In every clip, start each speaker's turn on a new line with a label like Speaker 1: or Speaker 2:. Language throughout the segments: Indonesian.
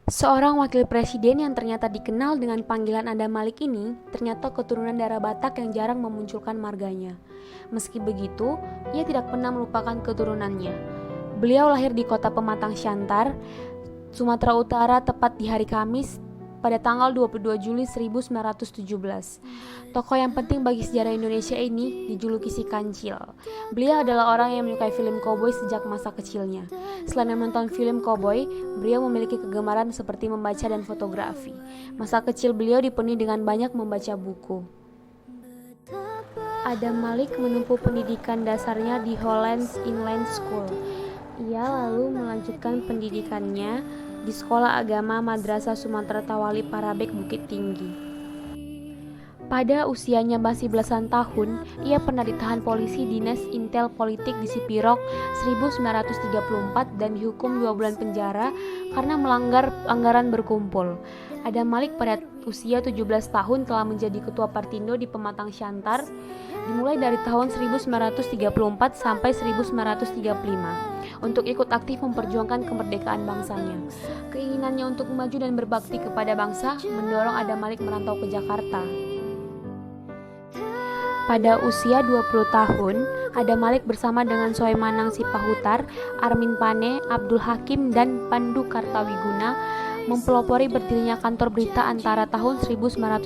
Speaker 1: Seorang wakil presiden yang ternyata dikenal dengan panggilan Adam Malik ini ternyata keturunan darah Batak yang jarang memunculkan marganya. Meski begitu, ia tidak pernah melupakan keturunannya. Beliau lahir di kota Pematang Siantar, Sumatera Utara tepat di hari Kamis pada tanggal 22 Juli 1917. Tokoh yang penting bagi sejarah Indonesia ini dijuluki si Kancil. Beliau adalah orang yang menyukai film koboi sejak masa kecilnya. Selain menonton film koboi, beliau memiliki kegemaran seperti membaca dan fotografi. Masa kecil beliau dipenuhi dengan banyak membaca buku. Adam Malik menempuh pendidikan dasarnya di Hollands Inland School. Ia lalu melanjutkan pendidikannya di Sekolah Agama Madrasah Sumatera Tawali Parabek Bukit Tinggi. Pada usianya masih belasan tahun, ia pernah ditahan polisi Dinas Intel Politik di Sipirok 1934 dan dihukum 2 bulan penjara karena melanggar anggaran berkumpul. Adam Malik pada usia 17 tahun telah menjadi ketua Partindo di Pematang Siantar dimulai dari tahun 1934 sampai 1935 untuk ikut aktif memperjuangkan kemerdekaan bangsanya. Keinginannya untuk maju dan berbakti kepada bangsa mendorong Adam Malik merantau ke Jakarta. Pada usia 20 tahun, Adam Malik bersama dengan Soemanang Sipahutar, Armin Pane, Abdul Hakim, dan Pandu Kartawiguna mempelopori berdirinya kantor berita Antara tahun 1937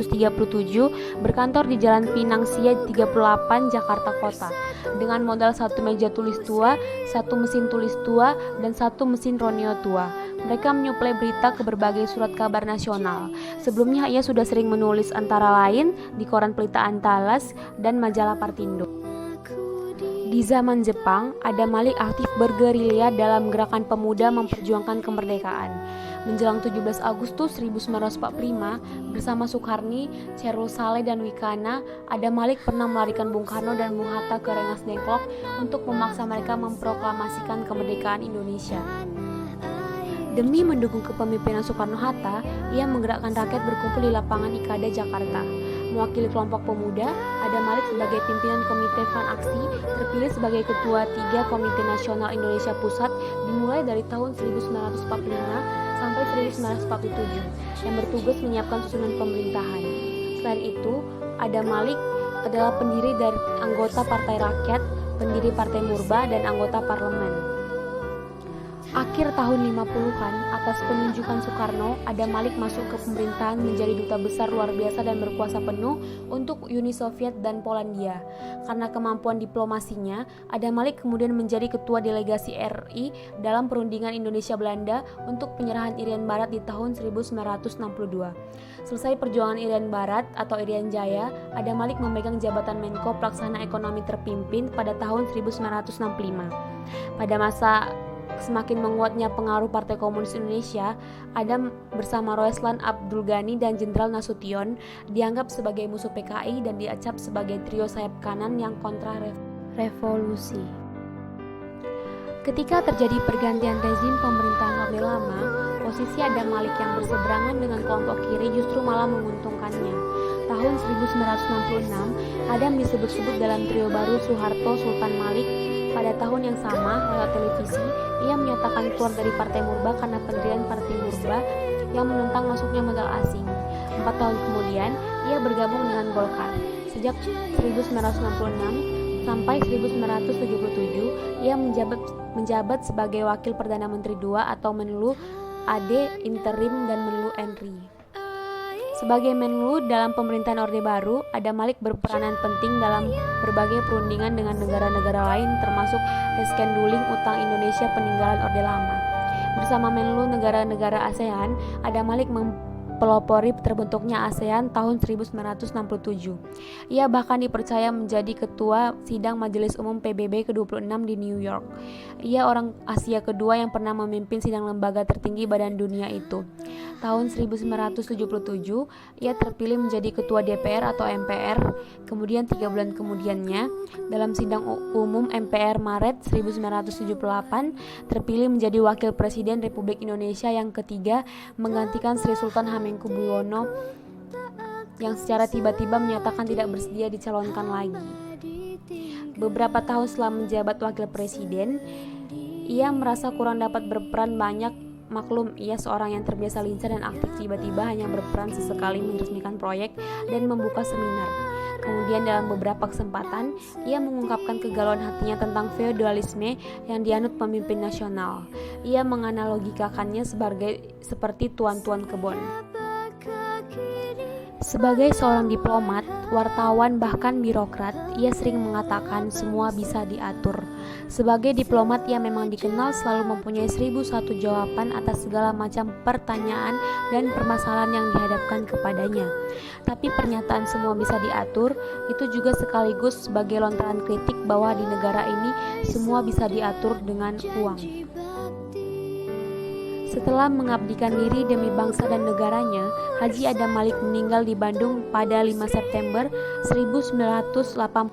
Speaker 1: berkantor di Jalan Pinang Sia 38 Jakarta Kota dengan modal 1 meja tulis tua, 1 mesin tulis tua, dan 1 mesin roneo tua. Mereka menyuplai berita ke berbagai surat kabar nasional. Sebelumnya ia sudah sering menulis antara lain di koran Pelita Antalas dan majalah Partindo. Di zaman Jepang, Adam Malik aktif bergerilya dalam gerakan pemuda memperjuangkan kemerdekaan. Menjelang 17 Agustus 1945, bersama Soekarni, Cerul Saleh, dan Wikana, Adam Malik pernah melarikan Bung Karno dan Bung Hatta ke Rengas Dengklok untuk memaksa mereka memproklamasikan kemerdekaan Indonesia. Demi mendukung kepemimpinan Soekarno-Hatta, ia menggerakkan rakyat berkumpul di lapangan Ikada, Jakarta. Mewakili kelompok pemuda, Adam Malik sebagai pimpinan Komite Fan Aksi terpilih sebagai Ketua 3 Komite Nasional Indonesia Pusat dimulai dari tahun 1945 sampai 1947 yang bertugas menyiapkan susunan pemerintahan. Selain itu, Adam Malik adalah pendiri dari anggota Partai Rakyat, pendiri Partai Murba, dan anggota parlemen. Akhir tahun 50-an, atas penunjukan Soekarno, Adam Malik masuk ke pemerintahan menjadi duta besar luar biasa dan berkuasa penuh untuk Uni Soviet dan Polandia. Karena kemampuan diplomasinya, Adam Malik kemudian menjadi ketua delegasi RI dalam perundingan Indonesia-Belanda untuk penyerahan Irian Barat di tahun 1962. Selesai perjuangan Irian Barat atau Irian Jaya, Adam Malik memegang jabatan Menko Pelaksana Ekonomi terpimpin pada tahun 1965. Pada masa semakin menguatnya pengaruh Partai Komunis Indonesia, Adam bersama Roeslan Abdul Ghani dan Jenderal Nasution dianggap sebagai musuh PKI dan diacap sebagai trio sayap kanan yang kontra revolusi. Ketika terjadi pergantian rezim pemerintahan Orde Lama, posisi Adam Malik yang berseberangan dengan kelompok kiri justru malah menguntungkannya. Tahun 1966, Adam disebut-sebut dalam trio baru Soeharto Sultan Malik. Pada tahun yang sama, lewat televisi, ia menyatakan keluar dari Partai Murba karena pendirian Partai Murba yang menentang masuknya modal asing. 4 tahun kemudian, ia bergabung dengan Golkar. Sejak 1966 sampai 1977, ia menjabat sebagai Wakil Perdana Menteri II atau Menlu AD Interim dan Menlu Enri. Sebagai Menlu dalam pemerintahan Orde Baru, Adam Malik berperanan penting dalam berbagai perundingan dengan negara-negara lain termasuk rescheduling utang Indonesia peninggalan Orde Lama. Bersama Menlu negara-negara ASEAN, Adam Malik pelopori terbentuknya ASEAN tahun 1967. Ia bahkan dipercaya menjadi ketua sidang Majelis Umum PBB ke-26 di New York. Ia orang Asia kedua yang pernah memimpin sidang lembaga tertinggi badan dunia itu. Tahun 1977, ia terpilih menjadi ketua DPR atau MPR. Kemudian 3 bulan kemudiannya, dalam sidang umum MPR Maret 1978, terpilih menjadi Wakil Presiden Republik Indonesia yang ketiga menggantikan Sri Sultan Hamengkubuwono yang secara tiba-tiba menyatakan tidak bersedia dicalonkan lagi. Beberapa tahun setelah menjabat Wakil Presiden, ia merasa kurang dapat berperan banyak Maklum, ia seorang yang terbiasa lincah dan aktif, tiba-tiba hanya berperan sesekali meresmikan proyek dan membuka seminar. Kemudian dalam beberapa kesempatan, ia mengungkapkan kegalauan hatinya tentang feodalisme yang dianut pemimpin nasional. Ia menganalogikakannya seperti tuan-tuan kebon. Sebagai seorang diplomat, wartawan, bahkan birokrat, ia sering mengatakan semua bisa diatur. Sebagai diplomat, ia memang dikenal selalu mempunyai 1001 jawaban atas segala macam pertanyaan dan permasalahan yang dihadapkan kepadanya. Tapi pernyataan semua bisa diatur itu juga sekaligus sebagai lontaran kritik bahwa di negara ini semua bisa diatur dengan uang. Setelah mengabdikan diri demi bangsa dan negaranya, Haji Adam Malik meninggal di Bandung pada 5 September 1984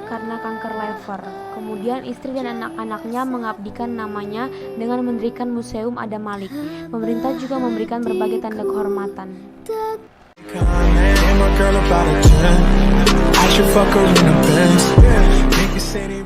Speaker 1: karena kanker lever. Kemudian istri dan anak-anaknya mengabdikan namanya dengan mendirikan Museum Adam Malik. Pemerintah juga memberikan berbagai tanda kehormatan. I should fuck her in the Benz.